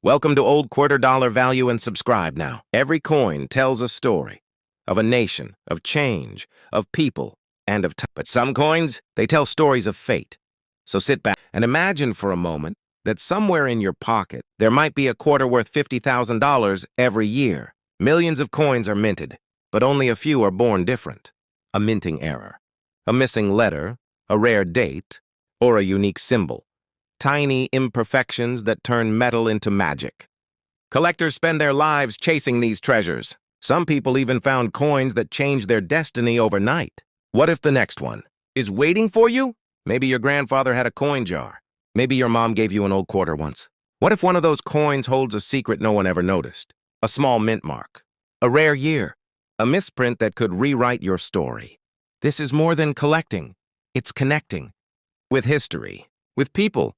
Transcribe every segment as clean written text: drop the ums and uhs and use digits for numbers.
Welcome to Old Quarter Dollar Value and subscribe now. Every coin tells a story of a nation, of change, of people, and of time. But some coins, they tell stories of fate. So sit back and imagine for a moment that somewhere in your pocket, there might be a quarter worth $50,000 every year. Millions of coins are minted, but only a few are born different. A minting error, a missing letter, a rare date, or a unique symbol. Tiny imperfections that turn metal into magic. Collectors spend their lives chasing these treasures. Some people even found coins that changed their destiny overnight. What if the next one is waiting for you? Maybe your grandfather had a coin jar. Maybe your mom gave you an old quarter once. What if one of those coins holds a secret no one ever noticed? A small mint mark, a rare year, a misprint that could rewrite your story. This is more than collecting. It's connecting with history, with people.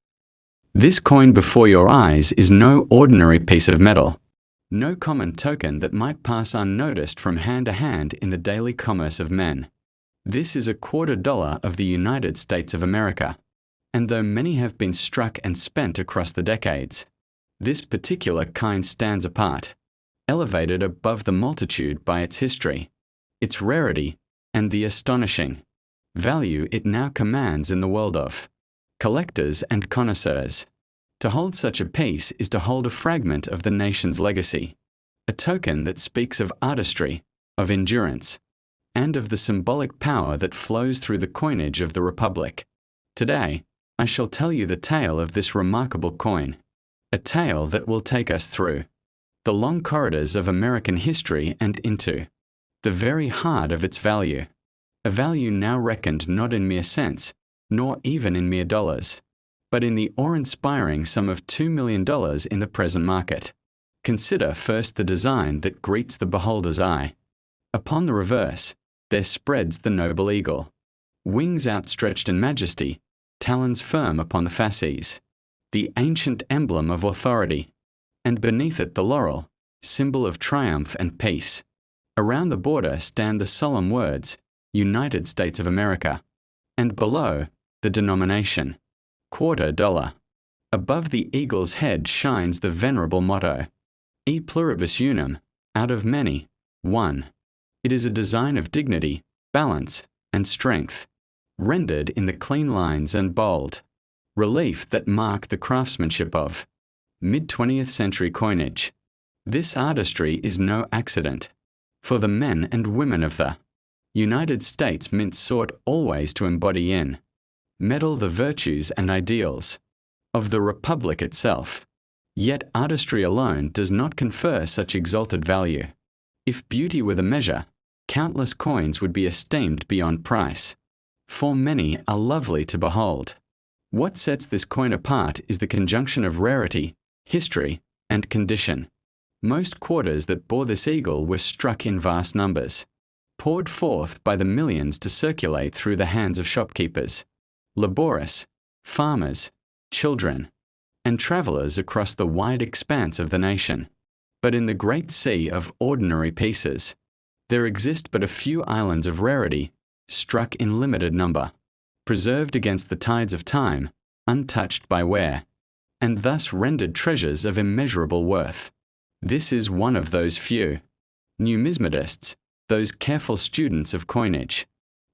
This coin before your eyes is no ordinary piece of metal, no common token that might pass unnoticed from hand to hand in the daily commerce of men. This is a $quarter of the United States of America, and though many have been struck and spent across the decades, this particular kind stands apart, elevated above the multitude by its history, its rarity, and the astonishing value it now commands in the world of collectors and connoisseurs. To hold such a piece is to hold a fragment of the nation's legacy, a token that speaks of artistry, of endurance, and of the symbolic power that flows through the coinage of the Republic. Today, I shall tell you the tale of this remarkable coin, a tale that will take us through the long corridors of American history and into the very heart of its value, a value now reckoned not in mere cents, nor even in mere dollars, but in the awe-inspiring sum of $2 million in the present market. Consider first the design that greets the beholder's eye. Upon the reverse, there spreads the noble eagle, wings outstretched in majesty, talons firm upon the fasces, the ancient emblem of authority, and beneath it the laurel, symbol of triumph and peace. Around the border stand the solemn words, United States of America, and below, the denomination, $quarter. Above the eagle's head shines the venerable motto, E pluribus unum, out of many, one. It is a design of dignity, balance, and strength, rendered in the clean lines and bold relief that mark the craftsmanship of mid-20th century coinage. This artistry is no accident, for the men and women of the United States Mint sought always to embody in metal the virtues and ideals of the Republic itself. Yet artistry alone does not confer such exalted value. If beauty were the measure, countless coins would be esteemed beyond price, for many are lovely to behold. What sets this coin apart is the conjunction of rarity, history, and condition. Most quarters that bore this eagle were struck in vast numbers, poured forth by the millions to circulate through the hands of shopkeepers, laborious, farmers, children, and travelers across the wide expanse of the nation. But in the great sea of ordinary pieces, there exist but a few islands of rarity, struck in limited number, preserved against the tides of time, untouched by wear, and thus rendered treasures of immeasurable worth. This is one of those few. Numismatists, those careful students of coinage,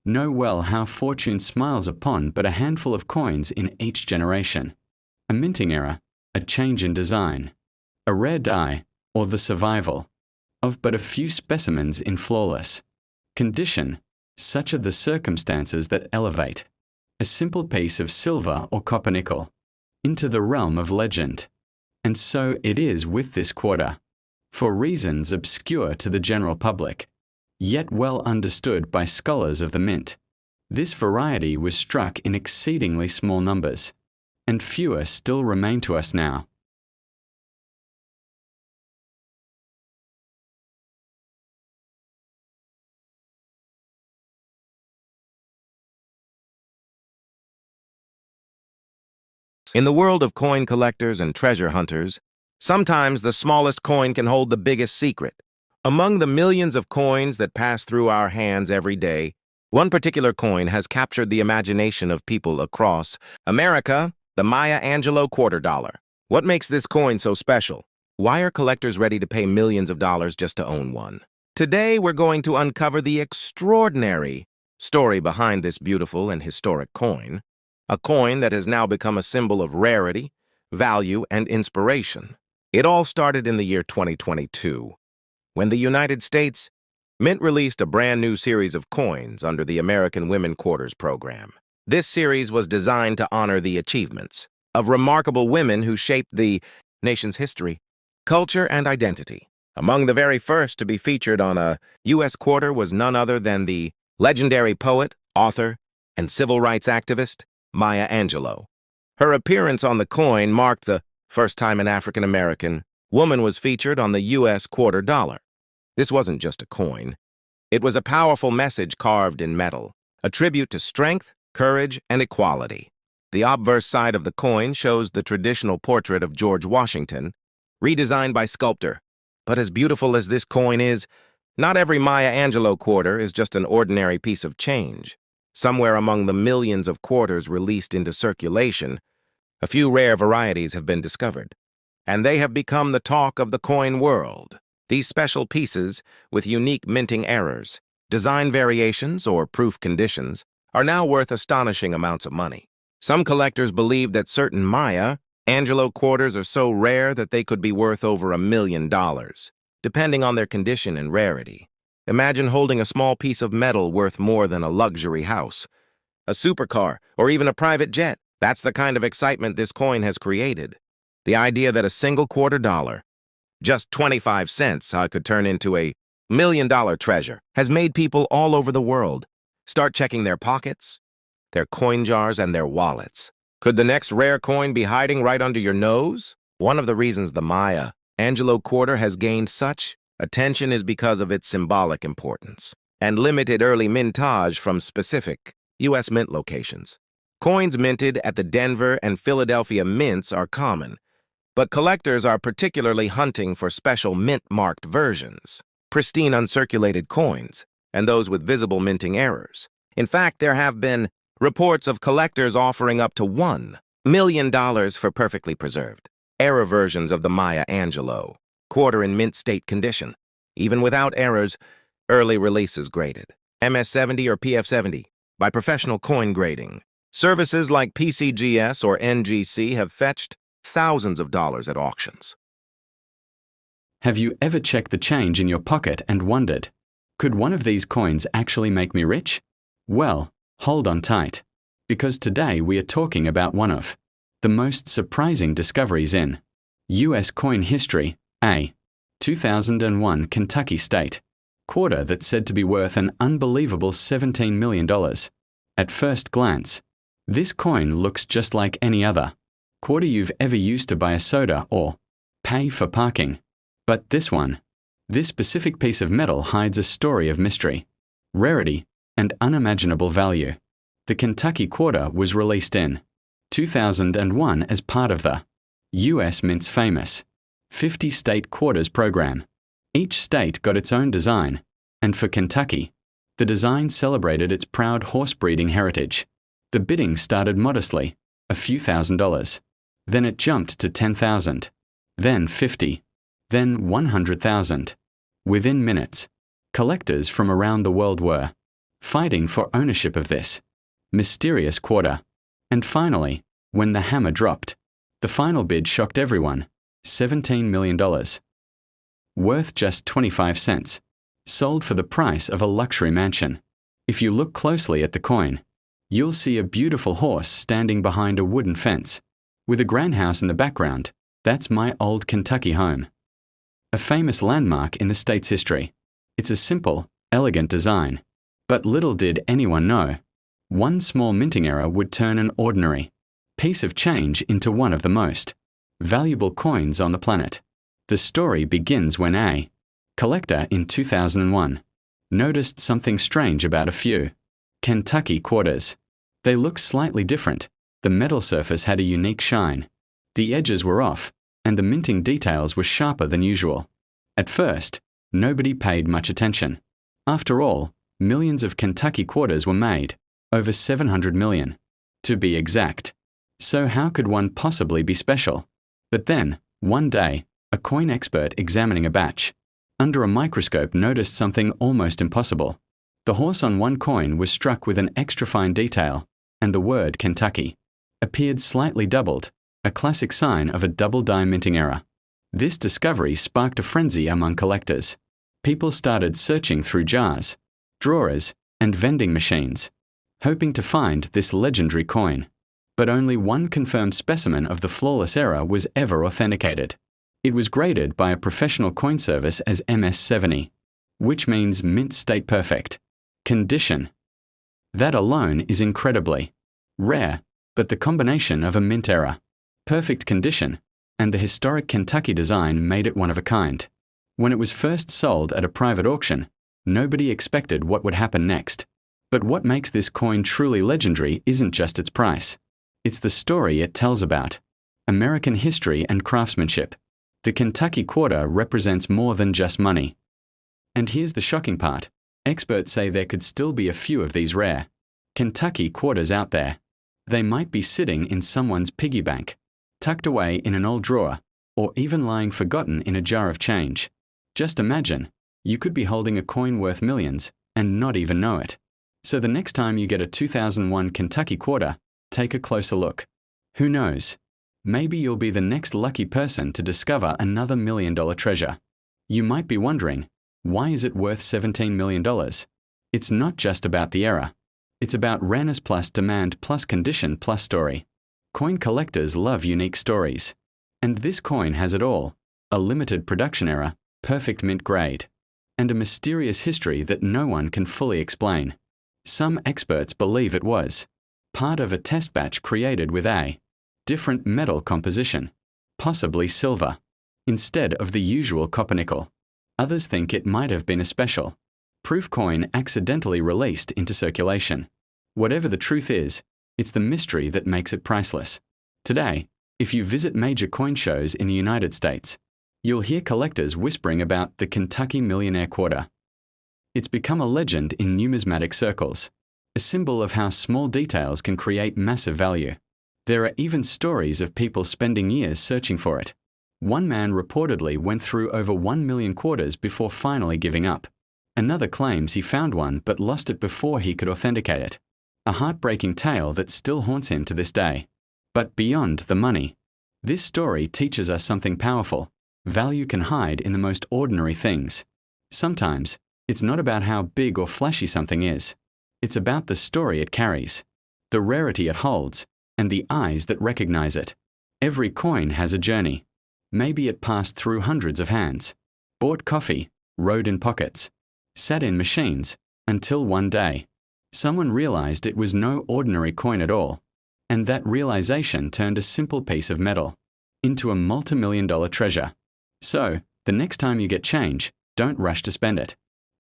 know well how fortune smiles upon but a handful of coins in each generation. A minting error, a change in design, a rare die, or the survival of but a few specimens in flawless condition. Such are the circumstances that elevate a simple piece of silver or copper nickel into the realm of legend. And so it is with this quarter, for reasons obscure to the general public, yet well understood by scholars of the mint. This variety was struck in exceedingly small numbers, and fewer still remain to us now. In the world of coin collectors and treasure hunters, sometimes the smallest coin can hold the biggest secret. Among the millions of coins that pass through our hands every day, one particular coin has captured the imagination of people across America, the Maya Angelou $quarter. What makes this coin so special? Why are collectors ready to pay millions of dollars just to own one? Today, we're going to uncover the extraordinary story behind this beautiful and historic coin, a coin that has now become a symbol of rarity, value, and inspiration. It all started in the year 2022, when the United States Mint released a brand new series of coins under the American Women Quarters program. This series was designed to honor the achievements of remarkable women who shaped the nation's history, culture, and identity. Among the very first to be featured on a U.S. quarter was none other than the legendary poet, author, and civil rights activist, Maya Angelou. Her appearance on the coin marked the first time an African-American woman was featured on the U.S. quarter dollar. This wasn't just a coin. It was a powerful message carved in metal, a tribute to strength, courage, and equality. The obverse side of the coin shows the traditional portrait of George Washington, redesigned by sculptor. But as beautiful as this coin is, not every Maya Angelou quarter is just an ordinary piece of change. Somewhere among the millions of quarters released into circulation, a few rare varieties have been discovered, and they have become the talk of the coin world. These special pieces, with unique minting errors, design variations, or proof conditions, are now worth astonishing amounts of money. Some collectors believe that certain Maya Angelou quarters are so rare that they could be worth over $1 million, depending on their condition and rarity. Imagine holding a small piece of metal worth more than a luxury house, a supercar, or even a private jet. That's the kind of excitement this coin has created. The idea that a single quarter dollar, just 25 cents, could turn into a $1 million treasure, has made people all over the world start checking their pockets, their coin jars, and their wallets. Could the next rare coin be hiding right under your nose? One of the reasons the Maya Angelou quarter has gained such attention is because of its symbolic importance and limited early mintage from specific U.S. mint locations. Coins minted at the Denver and Philadelphia mints are common, but collectors are particularly hunting for special mint-marked versions, pristine uncirculated coins, and those with visible minting errors. In fact, there have been reports of collectors offering up to $1 million for perfectly preserved, error versions of the Maya Angelou quarter in mint state condition. Even without errors, early releases graded MS-70 or PF-70 by professional coin grading. Services like PCGS or NGC have fetched thousands of dollars at auctions. Have you ever checked the change in your pocket and wondered, could one of these coins actually make me rich? Well, hold on tight, because today we are talking about one of the most surprising discoveries in U.S. coin history, a 2001 Kentucky state quarter that's said to be worth an unbelievable $17 million. At first glance, this coin looks just like any other quarter you've ever used to buy a soda or pay for parking. But this specific piece of metal hides a story of mystery, rarity, and unimaginable value. The Kentucky quarter was released in 2001 as part of the U.S. Mint's famous 50-state quarters program. Each state got its own design, and for Kentucky, the design celebrated its proud horse-breeding heritage. The bidding started modestly, a few $1,000s. Then it jumped to $10,000, then $50,000, then $100,000. Within minutes, collectors from around the world were fighting for ownership of this mysterious quarter. And finally, when the hammer dropped, the final bid shocked everyone, $17 million. Worth just 25 cents, sold for the price of a luxury mansion. If you look closely at the coin, you'll see a beautiful horse standing behind a wooden fence, with a greenhouse in the background. That's my old Kentucky home. A famous landmark in the state's history. It's a simple, elegant design. But little did anyone know, one small minting error would turn an ordinary piece of change into one of the most valuable coins on the planet. The story begins when a collector in 2001 noticed something strange about a few Kentucky quarters. They looked slightly different. The metal surface had a unique shine. The edges were off, and the minting details were sharper than usual. At first, nobody paid much attention. After all, millions of Kentucky quarters were made, over 700 million, to be exact. So how could one possibly be special? But then, one day, a coin expert examining a batch under a microscope noticed something almost impossible. The horse on one coin was struck with an extra fine detail, and the word Kentucky appeared slightly doubled, a classic sign of a double die minting error. This discovery sparked a frenzy among collectors. People started searching through jars, drawers, and vending machines, hoping to find this legendary coin. But only one confirmed specimen of the flawless error was ever authenticated. It was graded by a professional coin service as MS70, which means mint state perfect condition. That alone is incredibly rare, but the combination of a mint error, perfect condition, and the historic Kentucky design made it one of a kind. When it was first sold at a private auction, nobody expected what would happen next. But what makes this coin truly legendary isn't just its price. It's the story it tells about American history and craftsmanship. The Kentucky quarter represents more than just money. And here's the shocking part. Experts say there could still be a few of these rare Kentucky quarters out there. They might be sitting in someone's piggy bank, tucked away in an old drawer, or even lying forgotten in a jar of change. Just imagine, you could be holding a coin worth millions and not even know it. So the next time you get a 2001 Kentucky quarter, take a closer look. Who knows? Maybe you'll be the next lucky person to discover another $1 million treasure. You might be wondering, why is it worth $17 million? It's not just about the error. It's about rareness plus demand plus condition plus story. Coin collectors love unique stories. And this coin has it all: a limited production error, perfect mint grade, and a mysterious history that no one can fully explain. Some experts believe it was part of a test batch created with a different metal composition, possibly silver, instead of the usual copper-nickel. Others think it might have been a special proof coin accidentally released into circulation. Whatever the truth is, it's the mystery that makes it priceless. Today, if you visit major coin shows in the United States, you'll hear collectors whispering about the Kentucky Millionaire Quarter. It's become a legend in numismatic circles, a symbol of how small details can create massive value. There are even stories of people spending years searching for it. One man reportedly went through over 1 million quarters before finally giving up. Another claims he found one but lost it before he could authenticate it. A heartbreaking tale that still haunts him to this day. But beyond the money, this story teaches us something powerful. Value can hide in the most ordinary things. Sometimes, it's not about how big or flashy something is. It's about the story it carries, the rarity it holds, and the eyes that recognize it. Every coin has a journey. Maybe it passed through hundreds of hands, bought coffee, rode in pockets, sat in machines, until one day, someone realized it was no ordinary coin at all. And that realization turned a simple piece of metal into a multi-million-dollar treasure. So, the next time you get change, don't rush to spend it.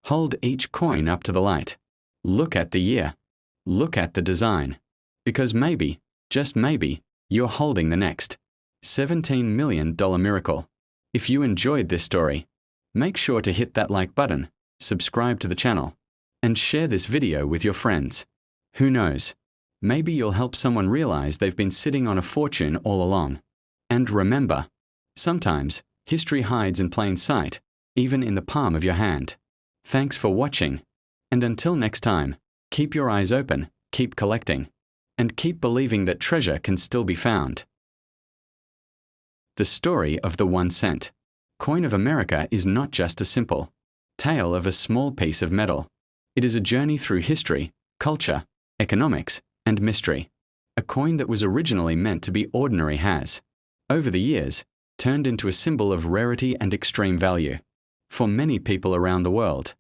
Hold each coin up to the light. Look at the year. Look at the design. Because maybe, just maybe, you're holding the next $17 million miracle. If you enjoyed this story, make sure to hit that like button, subscribe to the channel, and share this video with your friends. Who knows? Maybe you'll help someone realize they've been sitting on a fortune all along. And remember, sometimes history hides in plain sight, even in the palm of your hand. Thanks for watching. And until next time, keep your eyes open, keep collecting, and keep believing that treasure can still be found. The story of the 1 cent coin of America is not just a simple tale of a small piece of metal. It is a journey through history, culture, economics, and mystery. A coin that was originally meant to be ordinary has, over the years, turned into a symbol of rarity and extreme value. For many people around the world,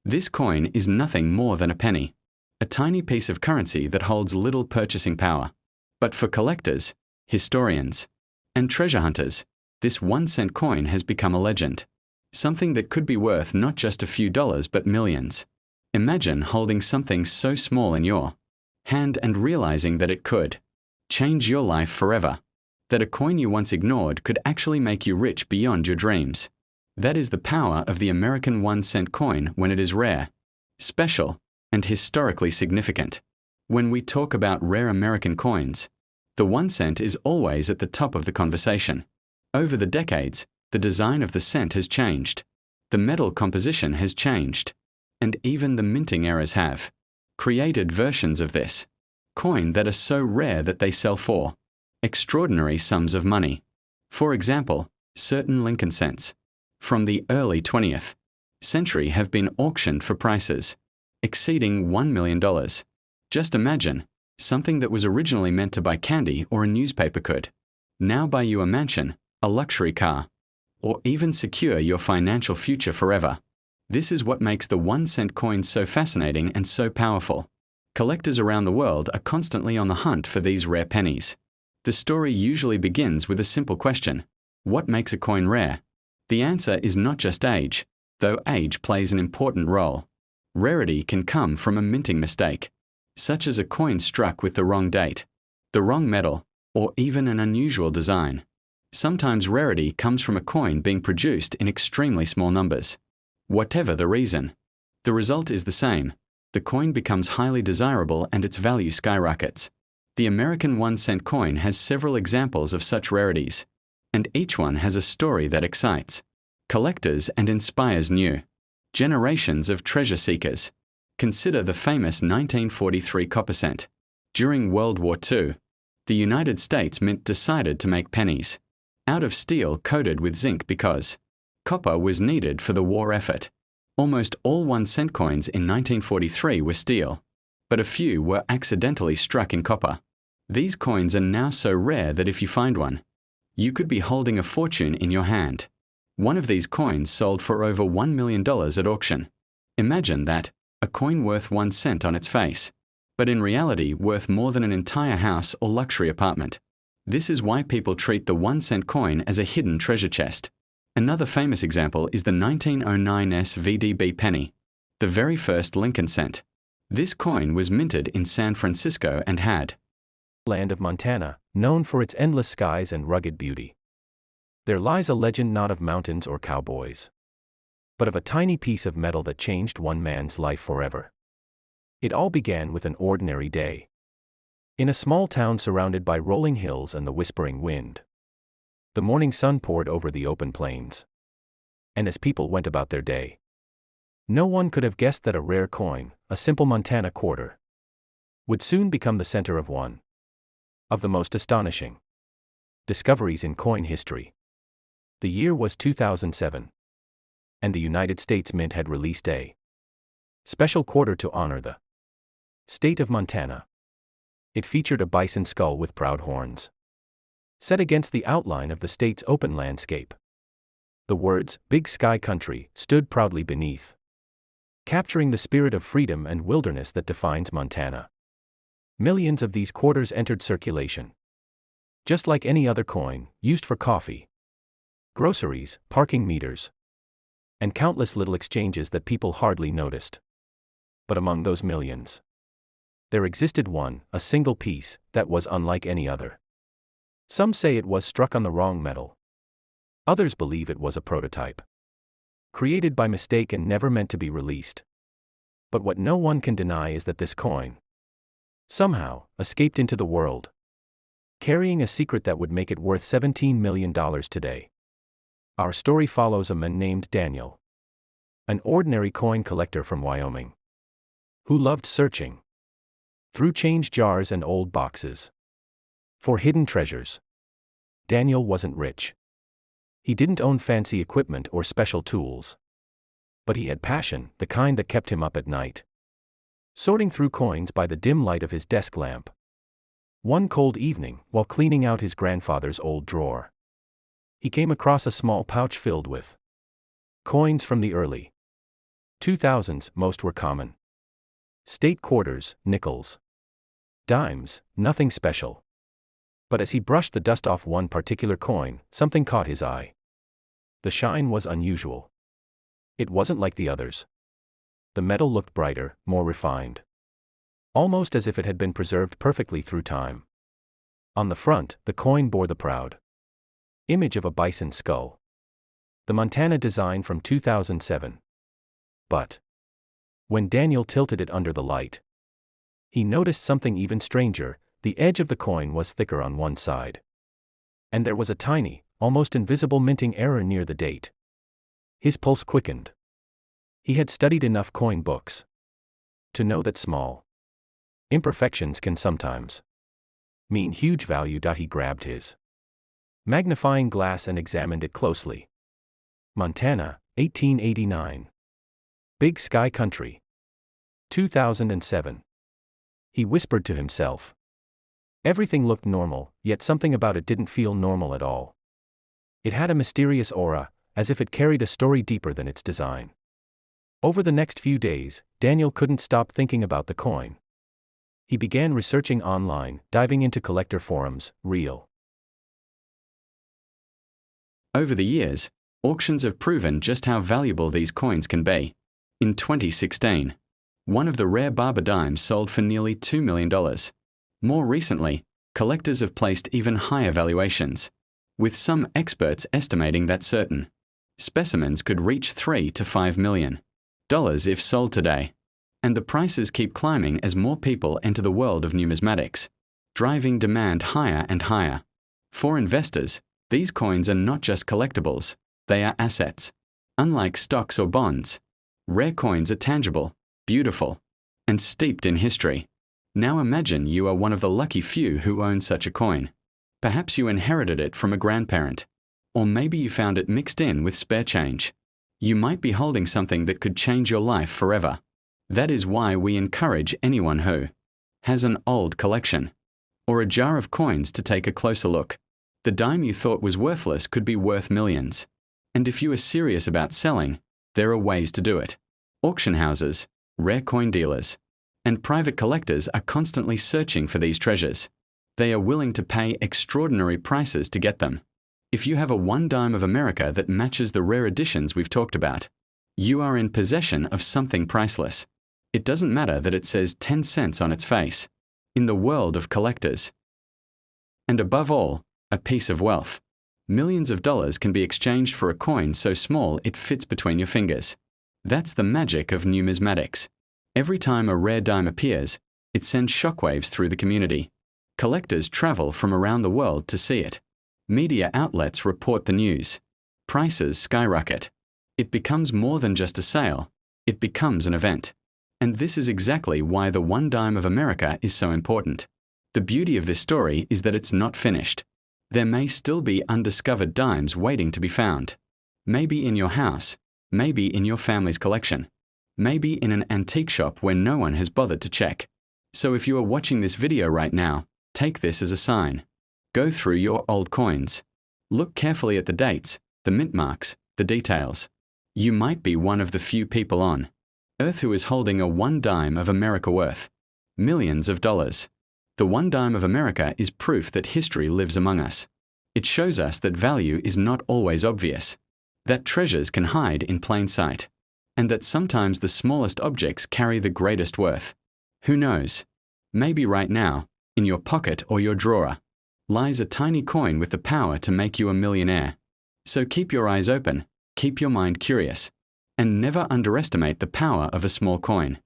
this coin is nothing more than a penny, a tiny piece of currency that holds little purchasing power. But for collectors, historians, and treasure hunters, this 1 cent coin has become a legend. Something that could be worth not just a few dollars but millions. Imagine holding something so small in your hand and realizing that it could change your life forever. That a coin you once ignored could actually make you rich beyond your dreams. That is the power of the American 1 cent coin when it is rare, special, and historically significant. When we talk about rare American coins, the 1 cent is always at the top of the conversation. Over the decades, the design of the cent has changed. The metal composition has changed. And even the minting errors have created versions of this coin that are so rare that they sell for extraordinary sums of money. For example, certain Lincoln cents from the early 20th century have been auctioned for prices exceeding $1 million. Just imagine, something that was originally meant to buy candy or a newspaper could now buy you a mansion, a luxury car, or even secure your financial future forever. This is what makes the 1-cent coin so fascinating and so powerful. Collectors around the world are constantly on the hunt for these rare pennies. The story usually begins with a simple question: what makes a coin rare? The answer is not just age, though age plays an important role. Rarity can come from a minting mistake, such as a coin struck with the wrong date, the wrong metal, or even an unusual design. Sometimes rarity comes from a coin being produced in extremely small numbers. Whatever the reason, the result is the same. The coin becomes highly desirable and its value skyrockets. The American 1-cent coin has several examples of such rarities, and each one has a story that excites collectors and inspires new generations of treasure seekers. Consider the famous 1943 copper cent. During World War II, the United States Mint decided to make pennies out of steel coated with zinc because copper was needed for the war effort. Almost all 1-cent coins in 1943 were steel, but a few were accidentally struck in copper. These coins are now so rare that if you find one, you could be holding a fortune in your hand. One of these coins sold for over $1 million at auction. Imagine that, a coin worth 1 cent on its face, but in reality worth more than an entire house or luxury apartment. This is why people treat the 1-cent coin as a hidden treasure chest. Another famous example is the 1909 SVDB penny, the very first Lincoln cent. This coin was minted in San Francisco and had land of Montana, known for its endless skies and rugged beauty. There lies a legend not of mountains or cowboys, but of a tiny piece of metal that changed one man's life forever. It all began with an ordinary day in a small town surrounded by rolling hills and the whispering wind. The morning sun poured over the open plains, and as people went about their day, no one could have guessed that a rare coin, a simple Montana quarter, would soon become the center of one of the most astonishing discoveries in coin history. The year was 2007, and the United States Mint had released a special quarter to honor the state of Montana. It featured a bison skull with proud horns, set against the outline of the state's open landscape. The words, "Big Sky Country," stood proudly beneath, capturing the spirit of freedom and wilderness that defines Montana. Millions of these quarters entered circulation, just like any other coin, used for coffee, groceries, parking meters, and countless little exchanges that people hardly noticed. But among those millions, there existed one, a single piece, that was unlike any other. Some say it was struck on the wrong metal. Others believe it was a prototype, created by mistake and never meant to be released. But what no one can deny is that this coin somehow escaped into the world, carrying a secret that would make it worth $17 million today. Our story follows a man named Daniel, an ordinary coin collector from Wyoming, who loved searching through change jars and old boxes for hidden treasures. Daniel wasn't rich. He didn't own fancy equipment or special tools. But he had passion, the kind that kept him up at night, sorting through coins by the dim light of his desk lamp. One cold evening, while cleaning out his grandfather's old drawer, he came across a small pouch filled with coins from the early 2000s. Most were common state quarters, nickels, dimes, nothing special. But as he brushed the dust off one particular coin, something caught his eye. The shine was unusual. It wasn't like the others. The metal looked brighter, more refined, almost as if it had been preserved perfectly through time. On the front, the coin bore the proud image of a bison skull, the Montana design from 2007. But when Daniel tilted it under the light, he noticed something even stranger. The edge of the coin was thicker on one side, and there was a tiny, almost invisible minting error near the date. His pulse quickened. He had studied enough coin books to know that small imperfections can sometimes mean huge value. He grabbed his magnifying glass and examined it closely. Montana, 1889. Big Sky Country. 2007. He whispered to himself. Everything looked normal, yet something about it didn't feel normal at all. It had a mysterious aura, as if it carried a story deeper than its design. Over the next few days, Daniel couldn't stop thinking about the coin. He began researching online, diving into collector forums, real. Over the years, auctions have proven just how valuable these coins can be. In 2016, one of the rare barber dimes sold for nearly $2 million. More recently, collectors have placed even higher valuations, with some experts estimating that certain specimens could reach $3 to $5 million if sold today. And the prices keep climbing as more people enter the world of numismatics, driving demand higher and higher. For investors, these coins are not just collectibles, they are assets. Unlike stocks or bonds, rare coins are tangible, beautiful, and steeped in history. Now imagine you are one of the lucky few who own such a coin. Perhaps you inherited it from a grandparent, or maybe you found it mixed in with spare change. You might be holding something that could change your life forever. That is why we encourage anyone who has an old collection or a jar of coins to take a closer look. The dime you thought was worthless could be worth millions. And if you are serious about selling, there are ways to do it. Auction houses, rare coin dealers, and private collectors are constantly searching for these treasures. They are willing to pay extraordinary prices to get them. If you have a one dime of America that matches the rare editions we've talked about, you are in possession of something priceless. It doesn't matter that it says 10 cents on its face. In the world of collectors, and above all, a piece of wealth, millions of dollars can be exchanged for a coin so small it fits between your fingers. That's the magic of numismatics. Every time a rare dime appears, it sends shockwaves through the community. Collectors travel from around the world to see it. Media outlets report the news. Prices skyrocket. It becomes more than just a sale. It becomes an event. And this is exactly why the one dime of America is so important. The beauty of this story is that it's not finished. There may still be undiscovered dimes waiting to be found. Maybe in your house, maybe in your family's collection, maybe in an antique shop where no one has bothered to check. So if you are watching this video right now, take this as a sign. Go through your old coins. Look carefully at the dates, the mint marks, the details. You might be one of the few people on Earth who is holding a one dime of America worth millions of dollars. The one dime of America is proof that history lives among us. It shows us that value is not always obvious, that treasures can hide in plain sight, and that sometimes the smallest objects carry the greatest worth. Who knows? Maybe right now, in your pocket or your drawer, lies a tiny coin with the power to make you a millionaire. So keep your eyes open, keep your mind curious, and never underestimate the power of a small coin.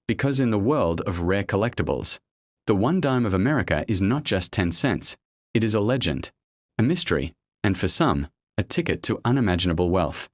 Because in the world of rare collectibles, the one dime of America is not just 10 cents, it is a legend, a mystery, and for some, a ticket to unimaginable wealth.